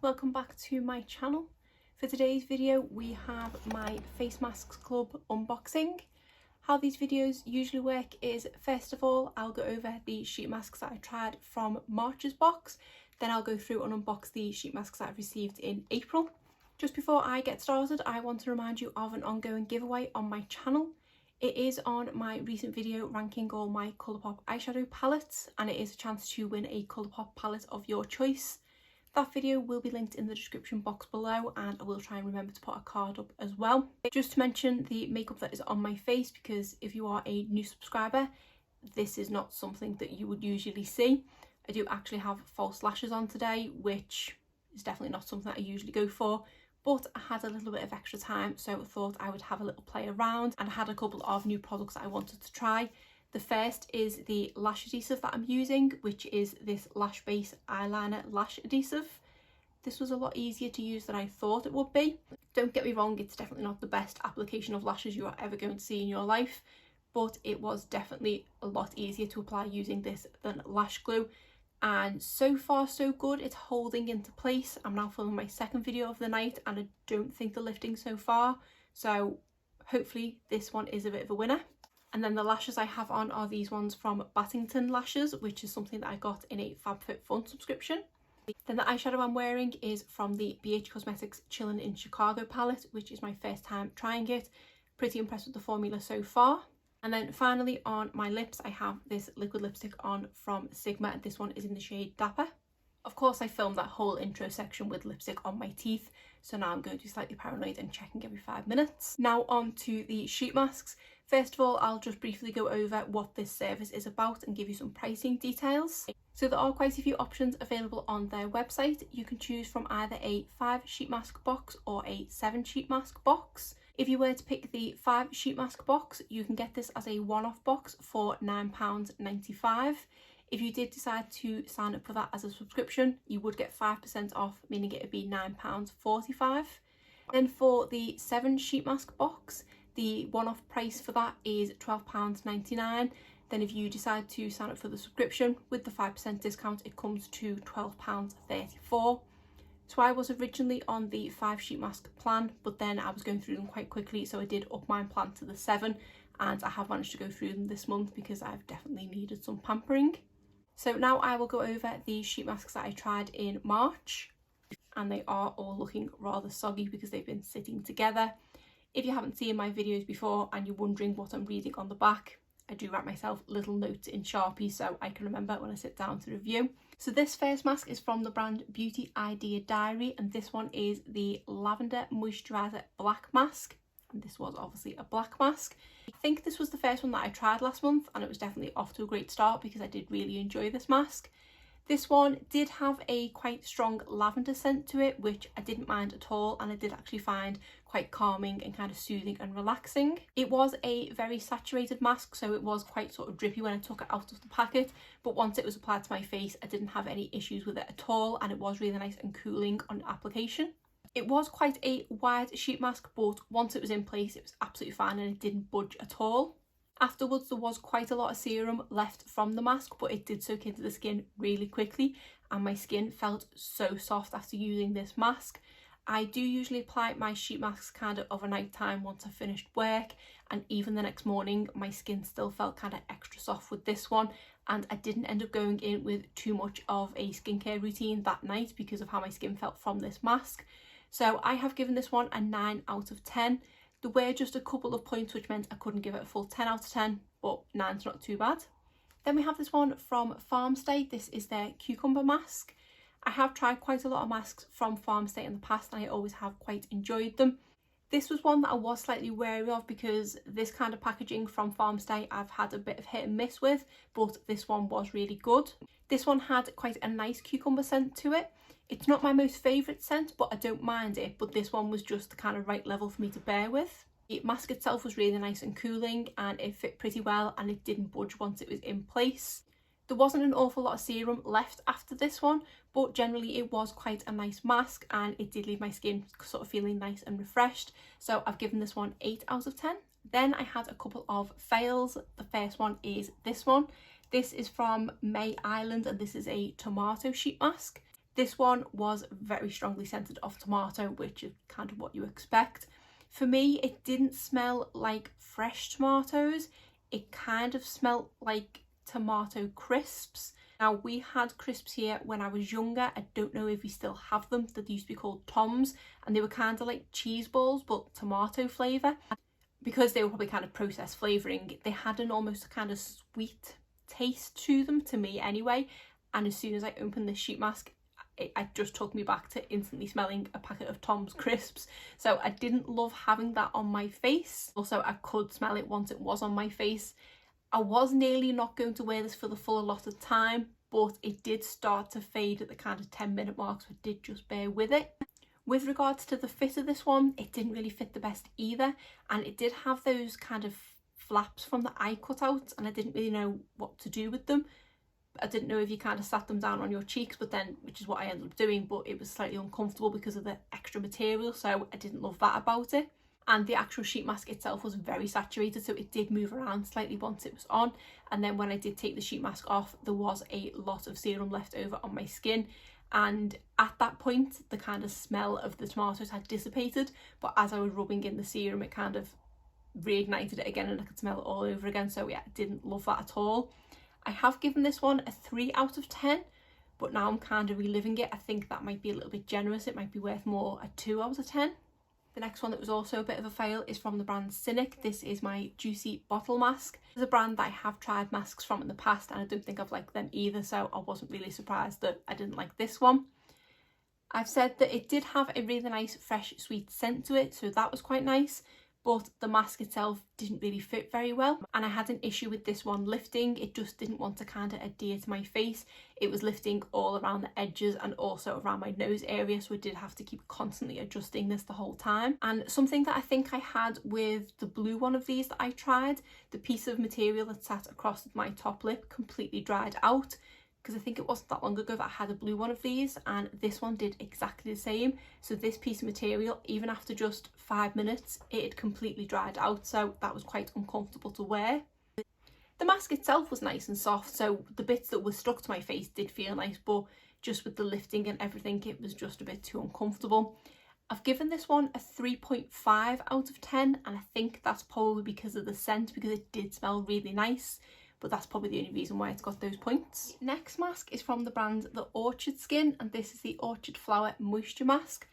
welcome back to my channel. For today's video we have my Face Masks Club unboxing. How these videos usually work is, first of all I'll go over the sheet masks that I tried from March's box, then I'll go through and unbox the sheet masks that I've received in April. Just before I get started, I want to remind you of an ongoing giveaway on my channel. It is on my recent video ranking all my Colourpop eyeshadow palettes, and it is a chance to win a Colourpop palette of your choice. That video will be linked in the description box below, and I will try and remember to put a card up as well. Just to mention the makeup that is on my face, because if you are a new subscriber, this is not something that you would usually see. I do actually have false lashes on today, which is definitely not something that I usually go for. But I had a little bit of extra time, so I thought I would have a little play around, and I had a couple of new products that I wanted to try. The first is the lash adhesive that I'm using, which is this Lash Base Eyeliner Lash Adhesive. This was a lot easier to use than I thought it would be. Don't get me wrong, it's definitely not the best application of lashes you are ever going to see in your life, but it was definitely a lot easier to apply using this than lash glue. And so far so good, it's holding into place. I'm now filming my second video of the night and I don't think the lifting so far, so hopefully this one is a bit of a winner. And then the lashes I have on are these ones from Battington lashes, which is something that I got in a FabFitFun subscription. Then the eyeshadow I'm wearing is from the BH Cosmetics Chillin in Chicago palette, which is my first time trying it. Pretty impressed with the formula so far. And then finally on my lips I have this liquid lipstick on from Sigma, and this one is in the shade Dapper. Of course I filmed that whole intro section with lipstick on my teeth, so now I'm going to be slightly paranoid and checking every 5 minutes. Now on to the sheet masks. First of all, I'll just briefly go over what this service is about and give you some pricing details. So there are quite a few options available on their website. You can choose from either a 5 sheet mask box or a 7 sheet mask box. If you were to pick the 5 sheet mask box, you can get this as a one-off box for £9.95. If you did decide to sign up for that as a subscription, you would get 5% off, meaning it would be £9.45. Then for the 7 sheet mask box, the one-off price for that is £12.99. Then if you decide to sign up for the subscription with the 5% discount, it comes to £12.34. So I was originally on the 5 sheet mask plan, but then I was going through them quite quickly, so I did up my plan to the 7, and I have managed to go through them this month because I've definitely needed some pampering. So now I will go over the sheet masks that I tried in March, and they are all looking rather soggy because they've been sitting together. If you haven't seen my videos before and you're wondering what I'm reading on the back, I do write myself little notes in Sharpie so I can remember when I sit down to review. So this first mask is from the brand Beauty Idea Diary, and this one is the Lavender Moisturiser Black Mask, and this was obviously a black mask. I think this was the first one that I tried last month, and it was definitely off to a great start because I did really enjoy this mask. This one did have a quite strong lavender scent to it, which I didn't mind at all, and I did actually find quite calming and kind of soothing and relaxing. It was a very saturated mask, so it was quite sort of drippy when I took it out of the packet, but once it was applied to my face I didn't have any issues with it at all, and it was really nice and cooling on application. It was quite a wide sheet mask, but once it was in place it was absolutely fine and it didn't budge at all. Afterwards there was quite a lot of serum left from the mask, but it did soak into the skin really quickly, and my skin felt so soft after using this mask. I do usually apply my sheet masks kind of overnight time once I've finished work, and even the next morning my skin still felt kind of extra soft with this one, and I didn't end up going in with too much of a skincare routine that night because of how my skin felt from this mask. So I have given this one a 9 out of 10. There were just a couple of points which meant I couldn't give it a full 10 out of 10, but 9's not too bad. Then we have this one from Farmstay. This is their cucumber mask. I have tried quite a lot of masks from Farmstay in the past and I always have quite enjoyed them. This was one that I was slightly wary of because this kind of packaging from Farmstay I've had a bit of hit and miss with, but this one was really good. This one had quite a nice cucumber scent to it. It's not my most favourite scent, but I don't mind it, but this one was just the kind of right level for me to bear with. The mask itself was really nice and cooling, and it fit pretty well, and it didn't budge once it was in place. There wasn't an awful lot of serum left after this one, but generally it was quite a nice mask and it did leave my skin sort of feeling nice and refreshed. So I've given this one 8 out of 10. Then I had a couple of fails. The first one is this one. This is from May Island and this is a tomato sheet mask. This one was very strongly scented of tomato, which is kind of what you expect. For me, it didn't smell like fresh tomatoes. It kind of smelled like tomato crisps. Now, we had crisps here when I was younger. I don't know if we still have them. They used to be called Toms, and they were kind of like cheese balls but tomato flavour. Because they were probably kind of processed flavouring, they had an almost kind of sweet taste to them, to me anyway. And as soon as I opened this sheet mask, it just took me back to instantly smelling a packet of Tom's crisps. So I didn't love having that on my face. Also, I could smell it once it was on my face. I was nearly not going to wear this for the full allotted time, but it did start to fade at the kind of 10-minute mark, so I did just bear with it. With regards to the fit of this one, it didn't really fit the best either, and it did have those kind of flaps from the eye cutouts, and I didn't really know what to do with them. I didn't know if you kind of sat them down on your cheeks, but then, which is what I ended up doing, but it was slightly uncomfortable because of the extra material, so I didn't love that about it. And the actual sheet mask itself was very saturated, so it did move around slightly once it was on. And then when I did take the sheet mask off, there was a lot of serum left over on my skin. And at that point, the kind of smell of the tomatoes had dissipated, but as I was rubbing in the serum, it kind of reignited it again and I could smell it all over again. So yeah, I didn't love that at all. I have given this one a 3 out of 10, but now I'm kind of reliving it. I think that might be a little bit generous. It might be worth more a 2 out of 10. The next one that was also a bit of a fail is from the brand Cynic. This is my Juicy Bottle Mask. It's a brand that I have tried masks from in the past and I don't think I've liked them either, so I wasn't really surprised that I didn't like this one. I've said that it did have a really nice fresh sweet scent to it, so that was quite nice, but the mask itself didn't really fit very well, and I had an issue with this one lifting. It just didn't want to kind of adhere to my face. It was lifting all around the edges and also around my nose area, so I did have to keep constantly adjusting this the whole time. And something that I think I had with the blue one of these that I tried, the piece of material that sat across my top lip completely dried out, because I think it wasn't that long ago that I had a blue one of these, and this one did exactly the same. So this piece of material, even after just 5 minutes, it had completely dried out, so that was quite uncomfortable to wear. The mask itself was nice and soft, so the bits that were stuck to my face did feel nice, but just with the lifting and everything, it was just a bit too uncomfortable. I've given this one a 3.5 out of 10, and I think that's probably because of the scent, because it did smell really nice. But that's probably the only reason why it's got those points. Next mask is from the brand The Orchard Skin, and this is the Orchard Flower Moisture Mask.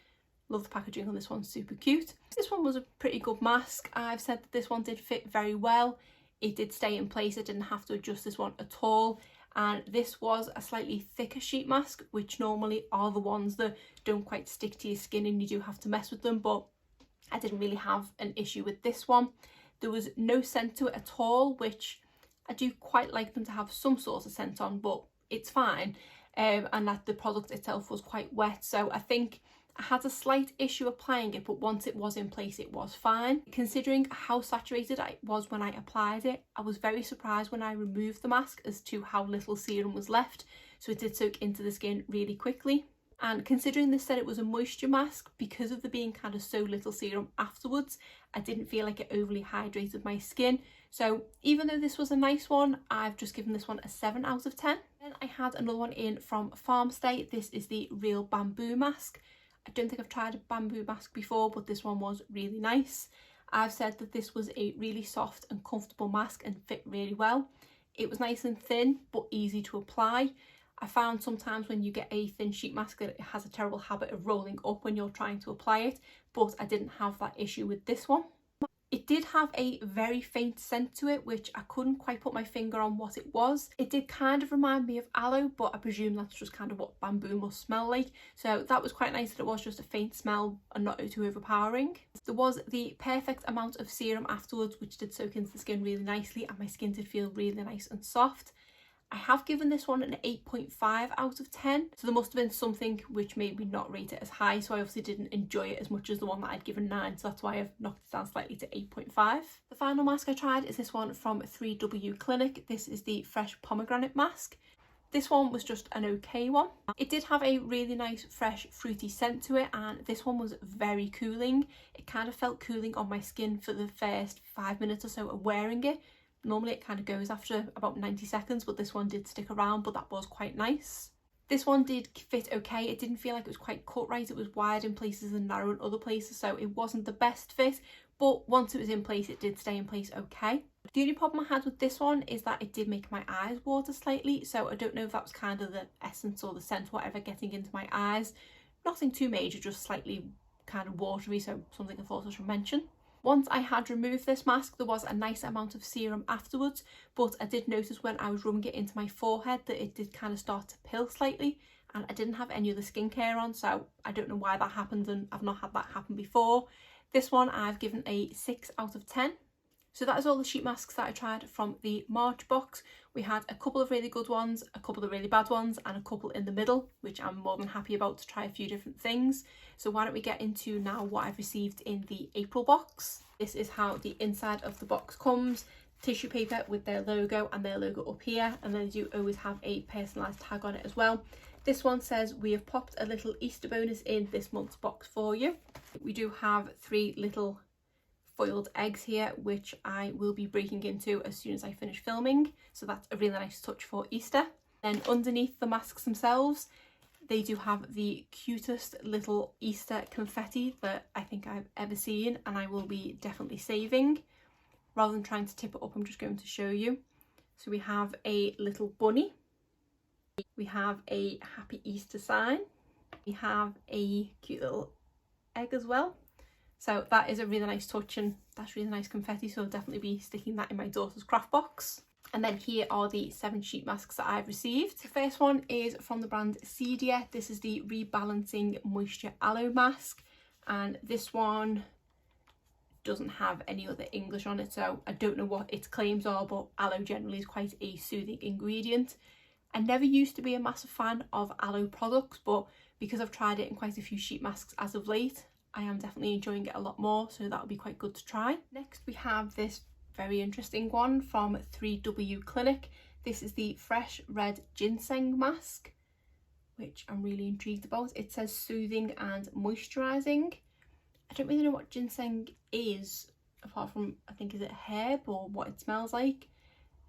Love the packaging on this one, super cute. This one was a pretty good mask. I've said that this one did fit very well. It did stay in place. I didn't have to adjust this one at all. And this was a slightly thicker sheet mask, which normally are the ones that don't quite stick to your skin and you do have to mess with them, but I didn't really have an issue with this one. There was no scent to it at all, which I do quite like them to have some sort of scent on, but it's fine. And that the product itself was quite wet, so I think I had a slight issue applying it, but once it was in place it was fine. Considering how saturated it was when I applied it, I was very surprised when I removed the mask as to how little serum was left, so it did soak into the skin really quickly. And considering this said it was a moisture mask, because of there being kind of so little serum afterwards, I didn't feel like it overly hydrated my skin. So even though this was a nice one, I've just given this one a 7 out of 10. Then I had another one in from Farmstay. This is the Real Bamboo Mask. I don't think I've tried a bamboo mask before, but this one was really nice. I've said that this was a really soft and comfortable mask and fit really well. It was nice and thin, but easy to apply. I found sometimes when you get a thin sheet mask that it has a terrible habit of rolling up when you're trying to apply it, but I didn't have that issue with this one. It did have a very faint scent to it, which I couldn't quite put my finger on what it was. It did kind of remind me of aloe, but I presume that's just kind of what bamboo must smell like. So that was quite nice that it was just a faint smell and not too overpowering. There was the perfect amount of serum afterwards, which did soak into the skin really nicely, and my skin did feel really nice and soft. I have given this one an 8.5 out of 10, so there must have been something which made me not rate it as high, so I obviously didn't enjoy it as much as the one that I'd given 9, so that's why I've knocked it down slightly to 8.5. The final mask I tried is this one from 3W Clinic. This is the Fresh Pomegranate Mask. This one was just an okay one. It did have a really nice fresh fruity scent to it, and this one was very cooling. It kind of felt cooling on my skin for the first 5 minutes or so of wearing it. Normally it kind of goes after about 90 seconds, but this one did stick around, but that was quite nice. This one did fit okay. It didn't feel like it was quite cut right. It was wide in places and narrow in other places, so it wasn't the best fit, but once it was in place, it did stay in place okay. The only problem I had with this one is that it did make my eyes water slightly, so I don't know if that was kind of the essence or the scent, whatever, getting into my eyes. Nothing too major, just slightly kind of watery, so something I thought I should mention. Once I had removed this mask, there was a nice amount of serum afterwards, but I did notice when I was rubbing it into my forehead that it did kind of start to pill slightly, and I didn't have any other skincare on, so I don't know why that happened, and I've not had that happen before. This one I've given a 6 out of 10. So that is all the sheet masks that I tried from the March box. We had a couple of really good ones, a couple of really bad ones, and a couple in the middle, which I'm more than happy about to try a few different things. So why don't we get into now what I've received in the April box. This is how the inside of the box comes. Tissue paper with their logo and their logo up here, and then you always have a personalised tag on it as well. This one says, we have popped a little Easter bonus in this month's box for you. We do have 3 little foiled eggs here, which I will be breaking into as soon as I finish filming, so that's a really nice touch for Easter. Then underneath the masks themselves, they do have the cutest little Easter confetti that I think I've ever seen, and I will be definitely saving. Rather than trying to tip it up, I'm just going to show you. So we have a little bunny, we have a happy Easter sign, we have a cute little egg as well. So that is a really nice touch, and that's really nice confetti, so I'll definitely be sticking that in my daughter's craft box. And then here are the 7 sheet masks that I've received. The first one is from the brand Estee. This is the Rebalancing Moisture Aloe Mask, and this one doesn't have any other English on it, so I don't know what its claims are, but aloe generally is quite a soothing ingredient. I never used to be a massive fan of aloe products, but because I've tried it in quite a few sheet masks as of late, I am definitely enjoying it a lot more, so that'll be quite good to try. Next we have this very interesting one from 3W Clinic. This is the Fresh Red Ginseng Mask, which I'm really intrigued about. It says soothing and moisturising. I don't really know what ginseng is, apart from, I think, is it a herb or what it smells like.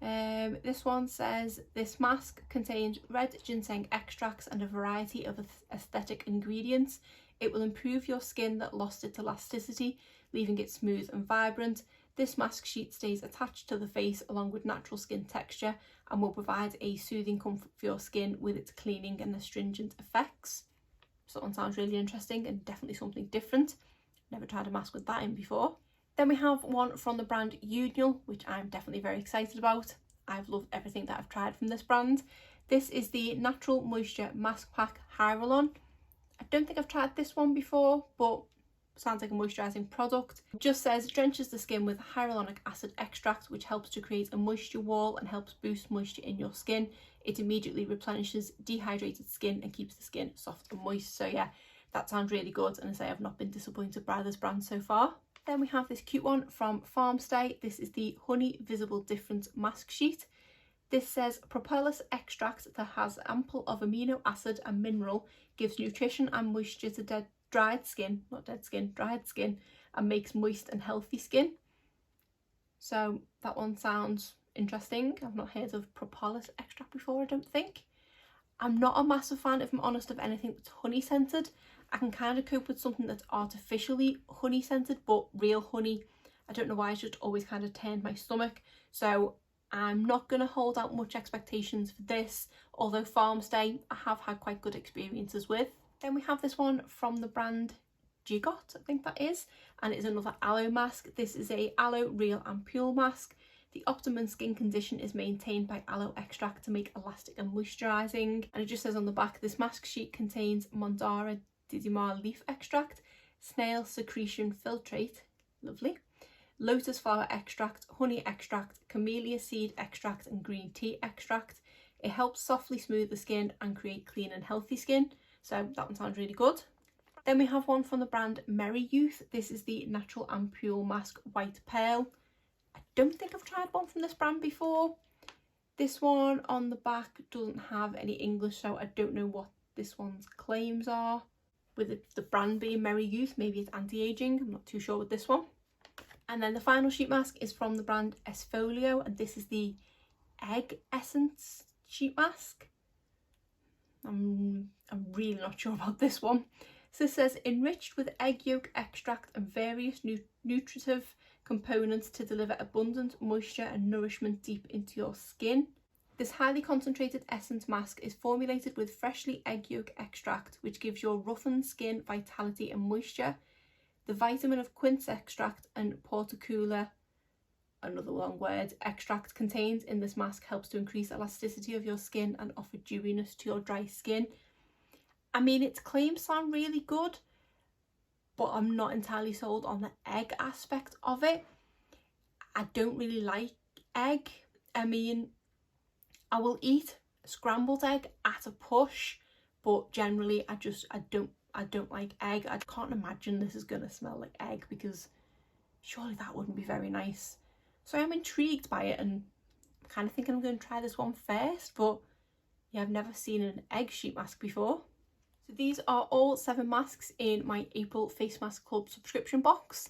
This one says, this mask contains red ginseng extracts and a variety of aesthetic ingredients. It will improve your skin that lost its elasticity, leaving it smooth and vibrant. This mask sheet stays attached to the face along with natural skin texture and will provide a soothing comfort for your skin with its cleaning and astringent effects. So that one sounds really interesting and definitely something different. Never tried a mask with that in before. Then we have one from the brand Untitled, which I'm definitely very excited about. I've loved everything that I've tried from this brand. This is the Natural Moisture Mask Pack Hyaluronic. I don't think I've tried this one before, but sounds like a moisturising product. It just says drenches the skin with hyaluronic acid extract, which helps to create a moisture wall and helps boost moisture in your skin. It immediately replenishes dehydrated skin and keeps the skin soft and moist. So yeah, that sounds really good, and I say I've not been disappointed by this brand so far. Then we have this cute one from Farmstay. This is the Honey Visible Difference Mask Sheet. This says propolis extract that has ample of amino acid and mineral, gives nutrition and moisture to dried skin, and makes moist and healthy skin. So that one sounds interesting. I've not heard of propolis extract before, I don't think. I'm not a massive fan, if I'm honest, of anything that's honey scented. I can kind of cope with something that's artificially honey scented, but real honey, I don't know why, it's just always kind of turned my stomach. So I'm not going to hold out much expectations for this, although Farmstay I have had quite good experiences with. Then we have this one from the brand Gigot, I think that is, and it is another aloe mask. This is a Aloe Real Ampule mask. The optimum skin condition is maintained by aloe extract to make elastic and moisturising. And it just says on the back, this mask sheet contains Mandara Didimar leaf extract, snail secretion filtrate, lovely, lotus flower extract, honey extract, camellia seed extract and green tea extract. It helps softly smooth the skin and create clean and healthy skin. So that one sounds really good. Then we have one from the brand Merry Youth. This is the Natural Ampule Mask White Pearl. I don't think I've tried one from this brand before. This one on the back doesn't have any English, so I don't know what this one's claims are. With the brand being Merry Youth, maybe it's anti-aging, I'm not too sure with this one. And then the final sheet mask is from the brand Esfolio, and this is the Egg Essence sheet mask. I'm really not sure about this one. So it says, enriched with egg yolk extract and various nutritive components to deliver abundant moisture and nourishment deep into your skin. This highly concentrated essence mask is formulated with freshly egg yolk extract, which gives your roughened skin vitality and moisture. The vitamin of quince extract and porticula, another long word, extract contained in this mask helps to increase elasticity of your skin and offer dewiness to your dry skin. I mean, its claims sound really good, but I'm not entirely sold on the egg aspect of it. I don't really like egg. I mean, I will eat a scrambled egg at a push, but generally I don't like egg. I can't imagine this is gonna smell like egg, because surely that wouldn't be very nice. So I'm intrigued by it, and I'm kind of thinking I'm going to try this one first, but yeah, I've never seen an egg sheet mask before. So these are all 7 masks in my April Face Mask Club subscription box.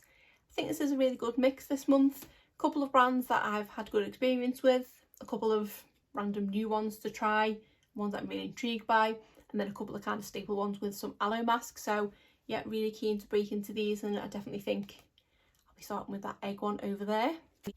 I think this is a really good mix this month. A couple of brands that I've had good experience with, a couple of random new ones to try, ones that I'm really intrigued by, and then a couple of kind of staple ones with some aloe masks. So yeah, really keen to break into these, and I definitely think I'll be starting with that egg one over there.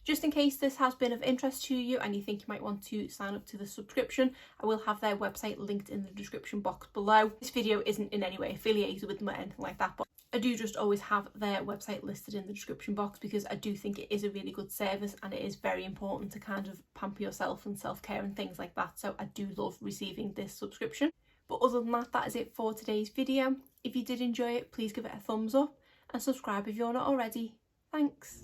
Just in case this has been of interest to you and you think you might want to sign up to the subscription, I will have their website linked in the description box below. This video isn't in any way affiliated with them or anything like that, but I do just always have their website listed in the description box because I do think it is a really good service, and it is very important to kind of pamper yourself and self-care and things like that. So I do love receiving this subscription. But other than that, that is it for today's video. If you did enjoy it, please give it a thumbs up and subscribe if you're not already. Thanks.